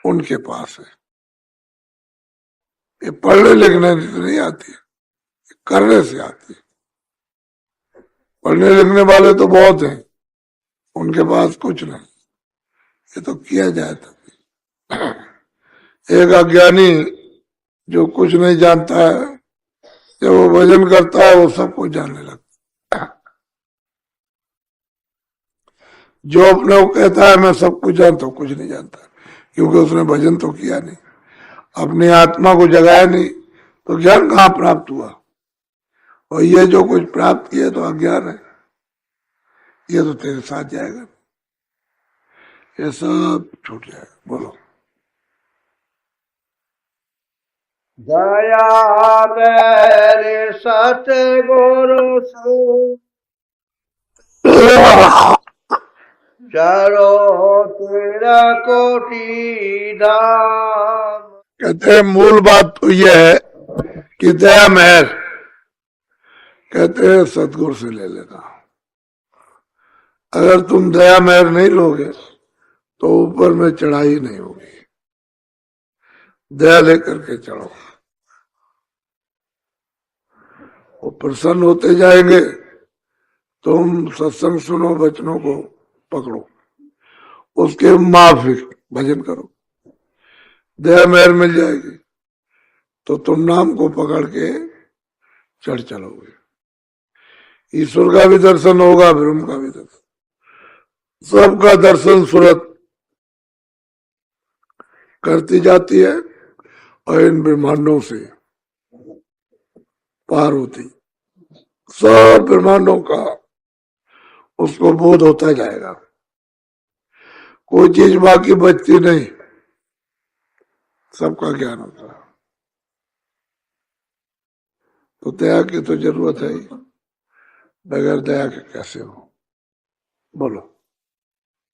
उनके पास है। ये पढ़ने लिखने से नहीं आती, करने से आती। पढ़ने लिखने वाले तो बहुत हैं, उनके पास कुछ नहीं, ये तो किया जाए तभी। एक अज्ञानी जो कुछ नहीं जानता है, जब वो भजन करता है वो सब कुछ जानने लगता है। जो अपने को कहता है मैं सब कुछ जानता हूँ, कुछ नहीं जानता, क्योंकि उसने भजन तो किया नहीं, अपनी आत्मा को जगाया नहीं, तो ज्ञान कहाँ प्राप्त हुआ। और ये जो कुछ प्राप्त किया तो अज्ञान है, ये तो तेरे साथ जाएगा, ये सब छूट जाएगा। बोलो। दया मेरे सतगुरु सु चलो तेरा कोटि धाम। कहते हैं मूल बात तो यह है कि दया मेहर, कहते हैं सतगुरु से ले लेना। अगर तुम दया मेहर नहीं लोगे तो ऊपर में चढ़ाई नहीं होगी। दया लेकर के चढ़ो, वो प्रसन्न होते जाएंगे। तुम सत्संग सुनो, वचनों को पकड़ो, उसके माफिक भजन करो, दया मेहर मिल जाएगी, तो तुम नाम को पकड़ के चढ़ चलोगे। ईश्वर का भी दर्शन होगा, ब्रह्म का भी दर्शन, सबका दर्शन सूरत करती जाती है और इन ब्रह्मांडों से पार होती, सब ब्रह्मांडों का उसको बोध होता जाएगा, कोई चीज बाकी बचती नहीं, सबका ज्ञान होता है। तो दया की तो जरूरत है ही, बगैर दया के कैसे हो। बोलो।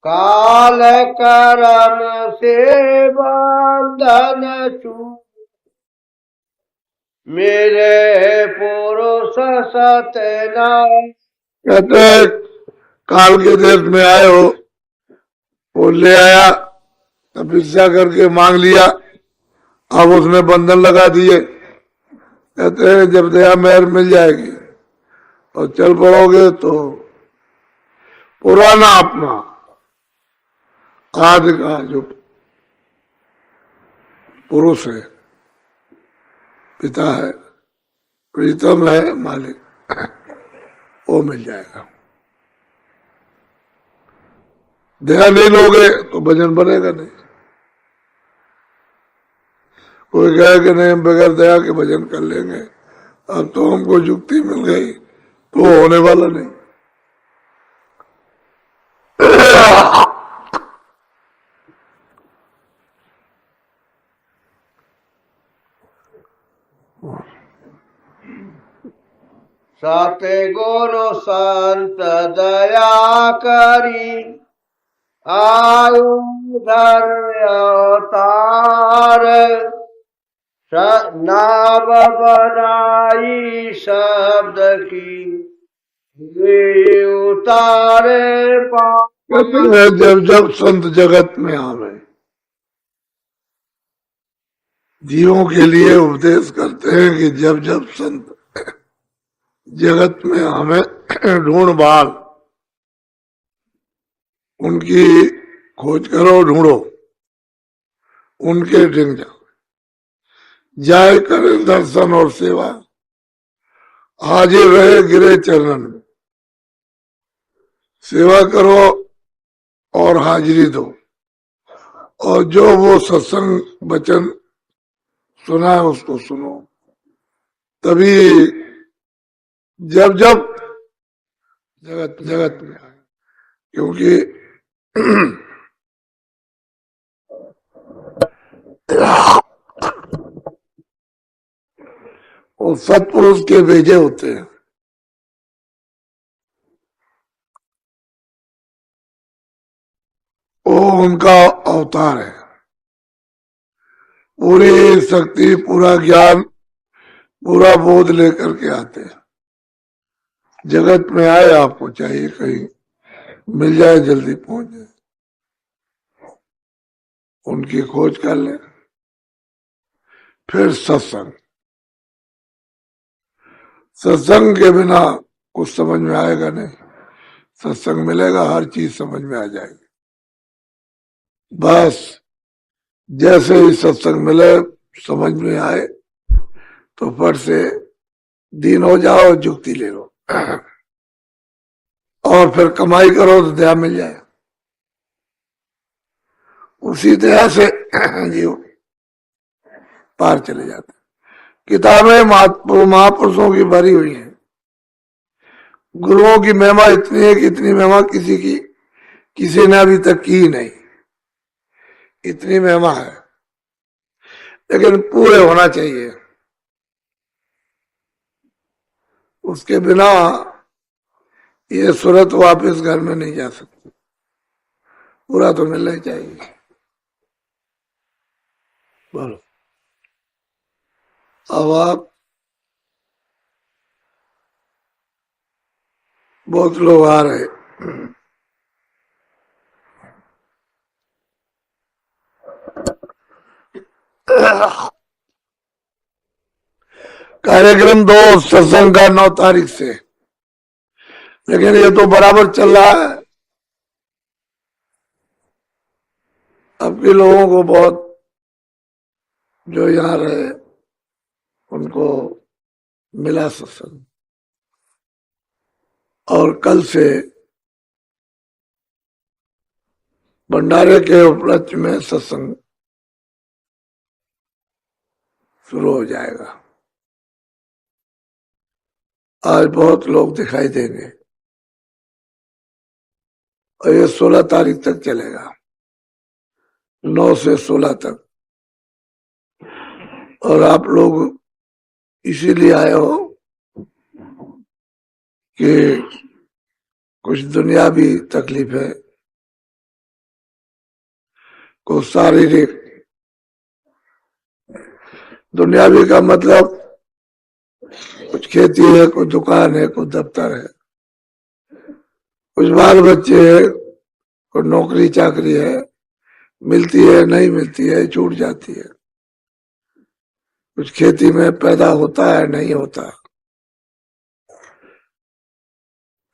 काल कर्म से बंधन छूट मेरे पुरुष सत्यनारायण। कहते हैं काल के देश में आए हो, वो ले आया, तपस्या करके मांग लिया, अब उसने बंधन लगा दिए। कहते हैं जब दया मेहर मिल जाएगी और चल पड़ोगे तो पुराना अपना आदि का जो पुरुष है, पिता है, प्रीतम है, मालिक, वो मिल जाएगा। दया नहीं लोगे तो भजन बनेगा नहीं। कोई कहे कि नहीं हम बगैर दया के भजन कर लेंगे, अब तो हमको युक्ति मिल गई, तो होने वाला नहीं। सतगुरु संत दया करी आयु धर्य अवतार। नाव बनाई शब्द की उतारे कहते हैं जब जब संत जगत में आवे, जीवों के लिए उपदेश करते हैं कि जब जब संत जगत में हमें ढूंढ भाल, उनकी खोज करो, ढूंढो, उनके ढिंग जाओ, जाए करें दर्शन और सेवा, हाजिर रहे गिरे चरणन में, सेवा करो और हाजिरी दो, और जो वो सत्संग वचन सुना है उसको सुनो। तभी जब जब जगत में आए, क्योंकि वो सत्पुरुष के भेजे होते हैं, वो उनका अवतार है। पूरी शक्ति, पूरा ज्ञान, पूरा बोध लेकर के आते हैं। जगत में आए, आपको चाहिए कहीं मिल जाए, जल्दी पहुंच जाए, उनकी खोज कर ले। फिर सत्संग, सत्संग के बिना कुछ समझ में आएगा नहीं। सत्संग मिलेगा, हर चीज समझ में आ जाएगी। बस जैसे ही सत्संग मिले, समझ में आए, तो फट से दीन हो जाओ, जुक्ति ले लो और फिर कमाई करो तो दया मिल जाए। उसी दया से जीव पार चले जाते। किताबें महापुरुषों की भरी हुई हैं। गुरुओं की महिमा इतनी है कि इतनी महिमा किसी ने अभी तक की ही नहीं। इतनी महिमा है, लेकिन पूरे होना चाहिए। उसके बिना ये सूरत वापस घर में नहीं जा सकती। पूरा तो मिलना ही चाहिए। बोलो। अब आप बहुत लोग आ रहे। कार्यक्रम 2 सत्संग का 9 तारीख से, लेकिन ये तो बराबर चल रहा है। अब के लोगों को बहुत, जो यहाँ रहे उनको मिला सत्संग, और कल से भंडारे के उपलक्ष्य में सत्संग शुरू हो जाएगा। आज बहुत लोग दिखाई देंगे और ये 16 तारीख तक चलेगा, 9 से 16 तक। और आप लोग इसीलिए आए हो कि कुछ दुनियावी तकलीफ है, कुछ शारीरिक। दुनियावी का मतलब कुछ खेती है, कुछ दुकान है, कुछ दफ्तर है, कुछ बाल बच्चे है, कुछ नौकरी चाकरी है, मिलती है नहीं मिलती है, छूट जाती है। कुछ खेती में पैदा होता है नहीं होता,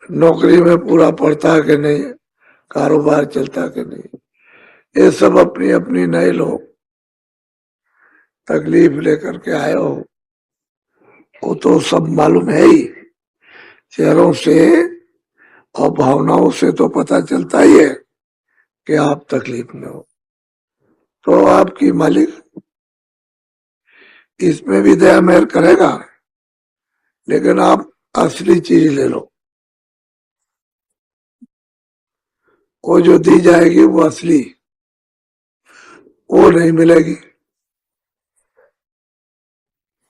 नौकरी में पूरा पड़ता है कि नहीं, कारोबार चलता कि नहीं। ये सब अपनी अपनी नए लोग तकलीफ लेकर के आए हो, वो तो सब मालूम है ही। चेहरों से और भावनाओं से तो पता चलता ही है कि आप तकलीफ में हो। तो आपकी मालिक इसमें भी दया मेहर करेगा, लेकिन आप असली चीज ले लो। वो जो दी जाएगी वो असली, वो नहीं मिलेगी।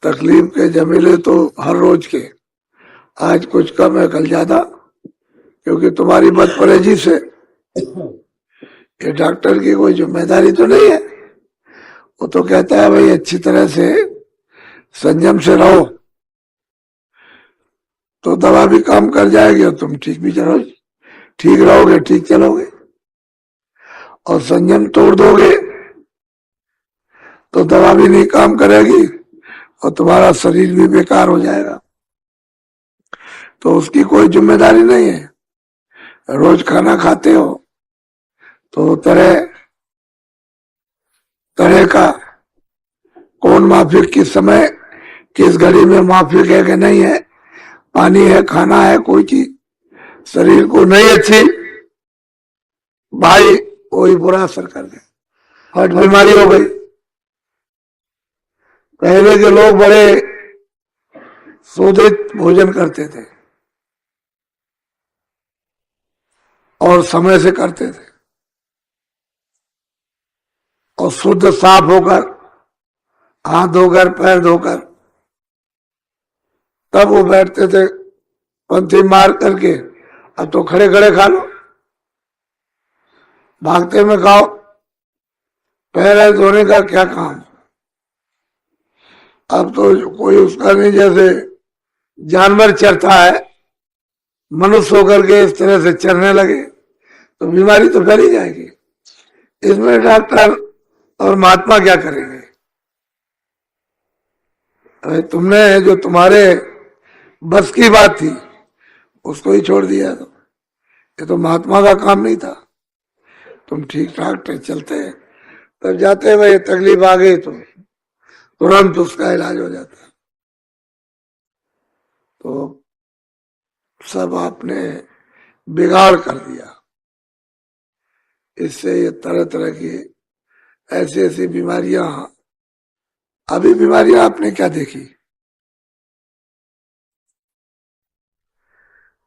तकलीफ के जमीले तो हर रोज के, आज कुछ कम है कल ज्यादा, क्योंकि तुम्हारी बदपरहेजी से। ये डॉक्टर की कोई जिम्मेदारी तो नहीं है, वो तो कहता है भाई अच्छी तरह से संयम से रहो, तो दवा भी काम कर जाएगी और तुम ठीक भी चलो, ठीक रहोगे, ठीक चलोगे। और संयम तोड़ दोगे तो दवा भी नहीं काम करेगी और तुम्हारा शरीर भी बेकार हो जाएगा। तो उसकी कोई जिम्मेदारी नहीं है। रोज खाना खाते हो तो तरह तरह का कौन माफिक, किस समय किस घड़ी में माफिक है कि नहीं है, पानी है, खाना है, कोई चीज शरीर को नहीं अच्छी, भाई वही बुरा असर कर गया, हार्ट बीमारी हो गई। पहले के लोग बड़े शोधित भोजन करते थे और समय से करते थे, और शुद्ध साफ होकर, हाथ धोकर, पैर धोकर, तब वो बैठते थे पंथी मार करके। अब तो खड़े खड़े खा लो, भागते में खाओ, पैर धोने का क्या काम। अब तो कोई उसका नहीं, जैसे जानवर चरता है, मनुष्य होकर के इस तरह से चरने लगे तो बीमारी तो फैली जाएगी। इसमें डॉक्टर और महात्मा क्या करेंगे? अरे तुमने जो तुम्हारे बस की बात थी उसको ही छोड़ दिया। तो ये तो महात्मा का काम नहीं था। तुम ठीक ठाक चलते, तब जाते भाई तकलीफ आ गई तो तुरंत उसका इलाज हो जाता। तो सब आपने बिगाड़ कर दिया। इससे ये तरह तरह की ऐसी ऐसी बीमारियां, अभी बीमारियां आपने क्या देखी?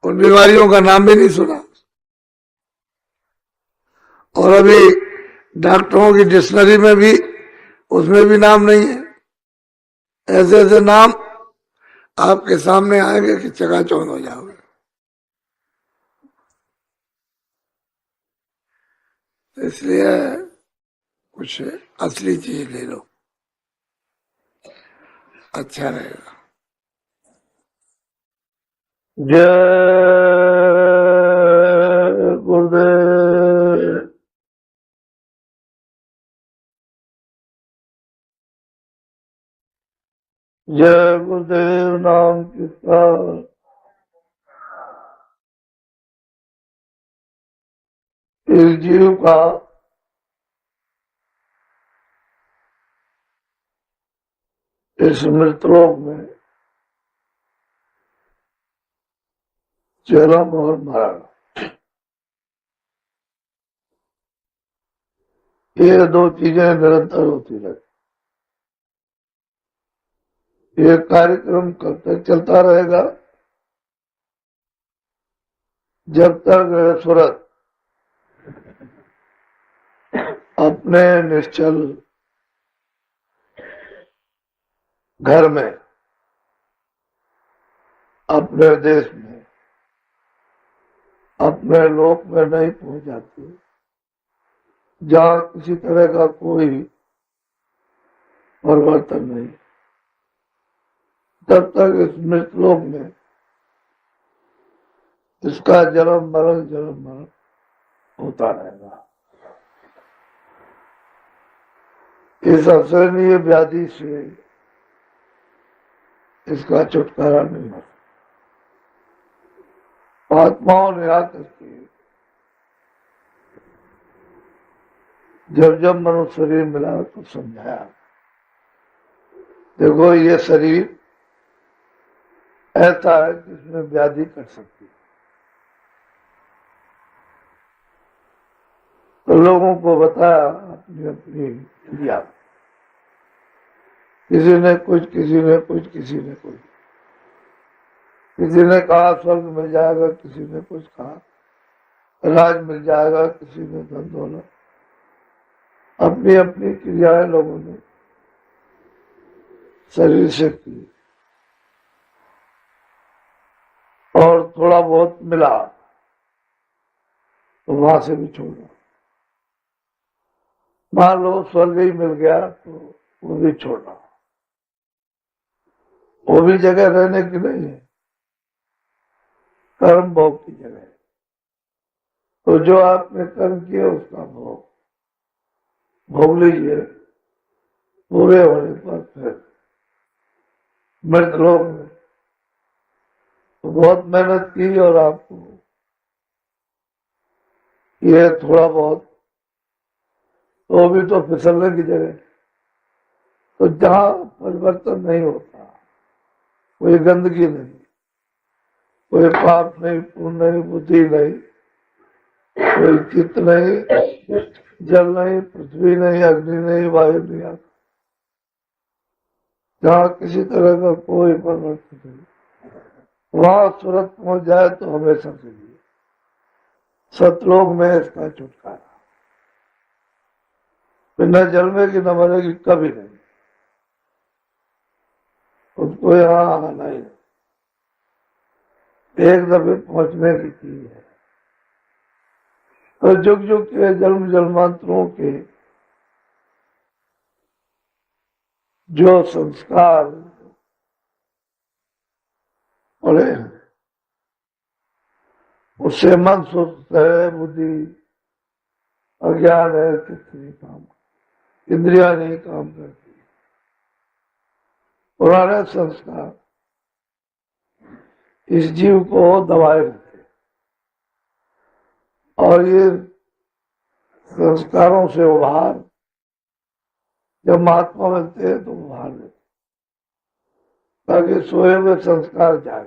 उन बीमारियों का नाम भी नहीं सुना। और अभी डॉक्टरों की डिक्शनरी में भी, उसमें भी नाम नहीं है। ऐसे ऐसे नाम आपके सामने आएंगे कि चकाचौंध हो जाओगे। इसलिए कुछ असली चीज ले लो, अच्छा रहेगा। जय गुरुदेव। जय गुरुदेव नाम किसका इस जीव का इस मृतलोक में जन्म और मरण, ये दो चीजें निरंतर होती रहती। ये कार्यक्रम कब तक चलता रहेगा? जब तक सूरत अपने निश्चल घर में, अपने देश में, अपने लोक में नहीं पहुंच जाती, जहां किसी तरह का कोई परिवर्तन नहीं, तब तक इस मृतलोक में इसका जन्म मरण होता रहेगा। इस असहनीय व्याधि से इसका छुटकारा नहीं होता। आत्माओं ने आकर के जब जब मनुष्य शरीर मिला तो समझाया, देखो ये शरीर ऐसा है जिसमें व्याधि कर सकती है। तो लोगों को बताया अपनी अपनी क्रिया, किसी ने कुछ, किसी ने कुछ, किसी ने कुछ। किसी ने कहा स्वर्ग मिल जाएगा, किसी ने कुछ कहा राज मिल जाएगा, किसी ने धन दौलत। अपनी अपनी क्रियाएं लोगों ने शरीर से की और थोड़ा बहुत मिला तो वहां से भी छोड़ा। मान लो स्वर्ग ही मिल गया तो वो भी छोड़ा। वो भी जगह रहने की नहीं है, कर्म भोग की जगह। तो जो आपने कर्म किया उसका भोग भोग लीजिए। पूरे होने पर फिर मृतलोक में तो बहुत मेहनत की और आपको ये थोड़ा बहुत तो भी तो फिसलने की जगह। तो जहां परिवर्तन नहीं होता, कोई गंदगी नहीं, कोई पाप नहीं, पुण्य नहीं, बुद्धि नहीं, कोई चित्त नहीं, जल नहीं, पृथ्वी नहीं, अग्नि नहीं, वायु नहीं आता, जहाँ किसी तरह का कोई परिवर्तन नहीं, वहां सूरत पहुंच जाए तो हमेशा के लिए सतलोक में इसका छुटकारा। न जन्मेगी न मरेगी, कभी नहीं। उसको यहाँ आना ही एक दफे पहुंचने की चीज है। तो जुग जुग के जन्म जन्मांतरों के जो संस्कार पड़े हैं उससे मन सुस्त है, बुद्धि अज्ञान है, कितनी काम इंद्रियां नहीं काम करती। पुराने संस्कार इस जीव को दबाए रहते और ये संस्कारों से उभार जब महात्मा मिलते हैं तो उभार लेते ताकि सोए हुए संस्कार जाए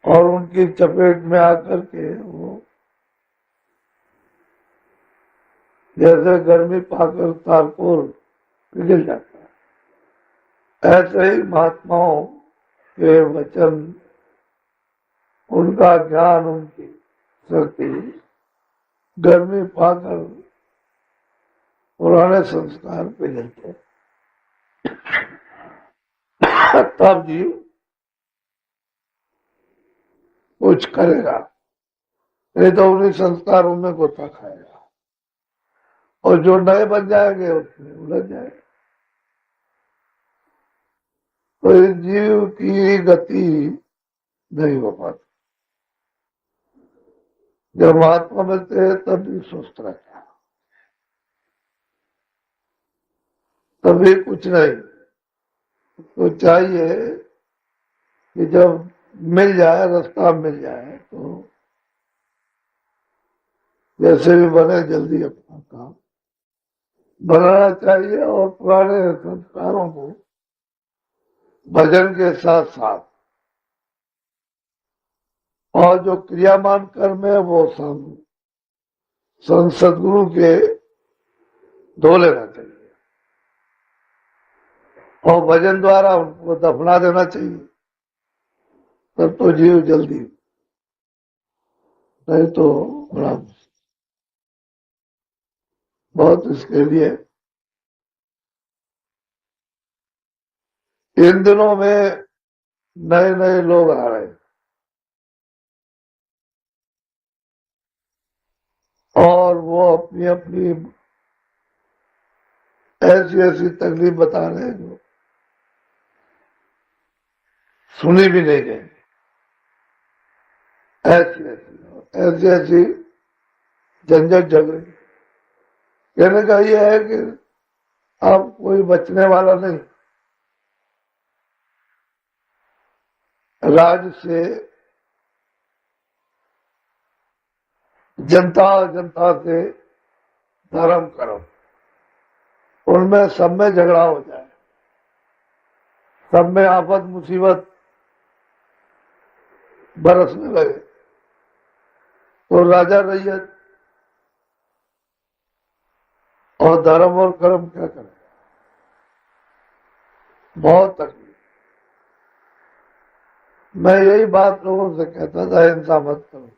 और उनकी चपेट में आकर के वो जैसे गर्मी पाकर तारकोल पिघल जाता है, ऐसे ही महात्माओं के वचन, उनका ज्ञान, उनकी शक्ति गर्मी पाकर पुराने संस्कार पिघलते तब जीव कुछ करेगा, नहीं तो उन्हीं संस्कारों में गोता खाएगा और जो नए बन जाएंगे उसमें उलझ जाएगा। तो इस जीव की गति नहीं हो पाती। जब महात्मा मिलते हैं तब भी स्वस्थ रहता है, तभी कुछ नहीं। तो चाहिए कि जब मिल जाए, रास्ता मिल जाए, तो जैसे भी बने जल्दी अपना काम बनाना चाहिए और पुराने संस्कारों को भजन के साथ साथ और जो क्रियामान कर्म है वो सदगुरु के धो लेना चाहिए और भजन द्वारा उनको दफना देना चाहिए, तब तो जीव जल्दी, नहीं तो बड़ा बहुत इसके लिए इन दिनों में नए नए लोग आ रहे हैं और वो अपनी अपनी ऐसी ऐसी तकलीफ बता रहे हैं जो सुनी भी नहीं गई। ऐसी ऐसी झंझट झगड़े। कहने का ये है कि अब कोई बचने वाला नहीं। राज से जनता से धर्म करो, उनमें सब में झगड़ा हो जाए, सब में आफत मुसीबत बरसने लगे तो राजा रैयत और धर्म और कर्म क्या करें? बहुत तकलीफ। मैं यही बात लोगों से कहता था, हिंसा मत करो।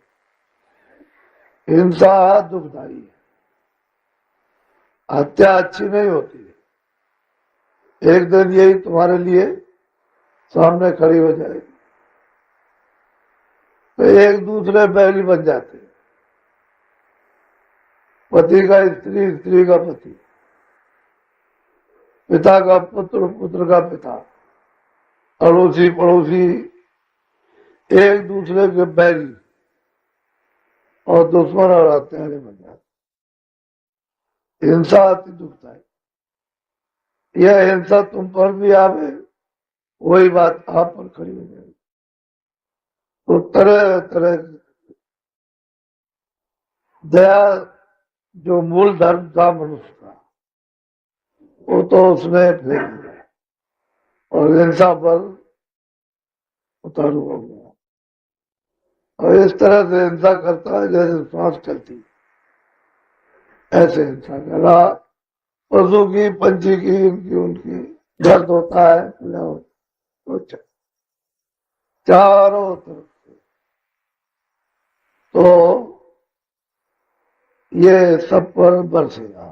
हिंसा दुखदाई है, हत्या अच्छी नहीं होती है। एक दिन यही तुम्हारे लिए सामने खड़ी हो जाएगी तो एक दूसरे बैली बन जाते हैं। पति का स्त्री, स्त्री का पति, पिता का पुत्र, पुत्र का पिता, अड़ोसी पड़ोसी एक दूसरे के बैरी और दुश्मन और हत्यारे बन जाते। हिंसा अति दुखदाई। यह हिंसा तुम पर भी आवे, वही बात आप पर खड़ी हो जाएगी। तो तरह तरह दया जो मूल धर्म था मनुष्य का, वो तो उसने फेंक दिया और हिंसा पर उतारू हो गया। और इस तरह से हिंसा करता है जैसे श्वास चलती, ऐसे हिंसा करा। पशु की, पंछी की, इनकी उनकी दर्द होता है तो चारों तरफ से। तो ये सब पर बरसेगा।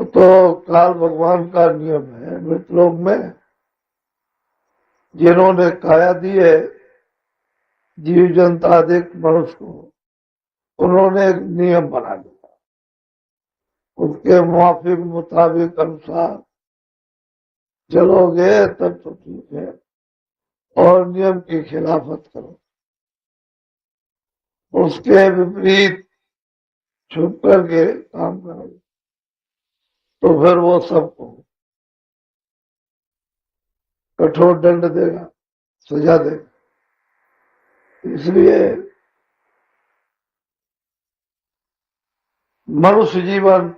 तो काल भगवान का नियम है। मृतलोक में जिन्होंने काया दी है जीव जंतु अधिक मनुष्य को, उन्होंने एक नियम बना दिया, उसके मुआफिक मुताबिक अनुसार चलोगे तब तो ठीक है, और नियम की खिलाफत करो, उसके विपरीत छुप करके काम करोगे तो फिर वो सबको कठोर दंड देगा, सजा देगा। इसलिए मनुष्य जीवन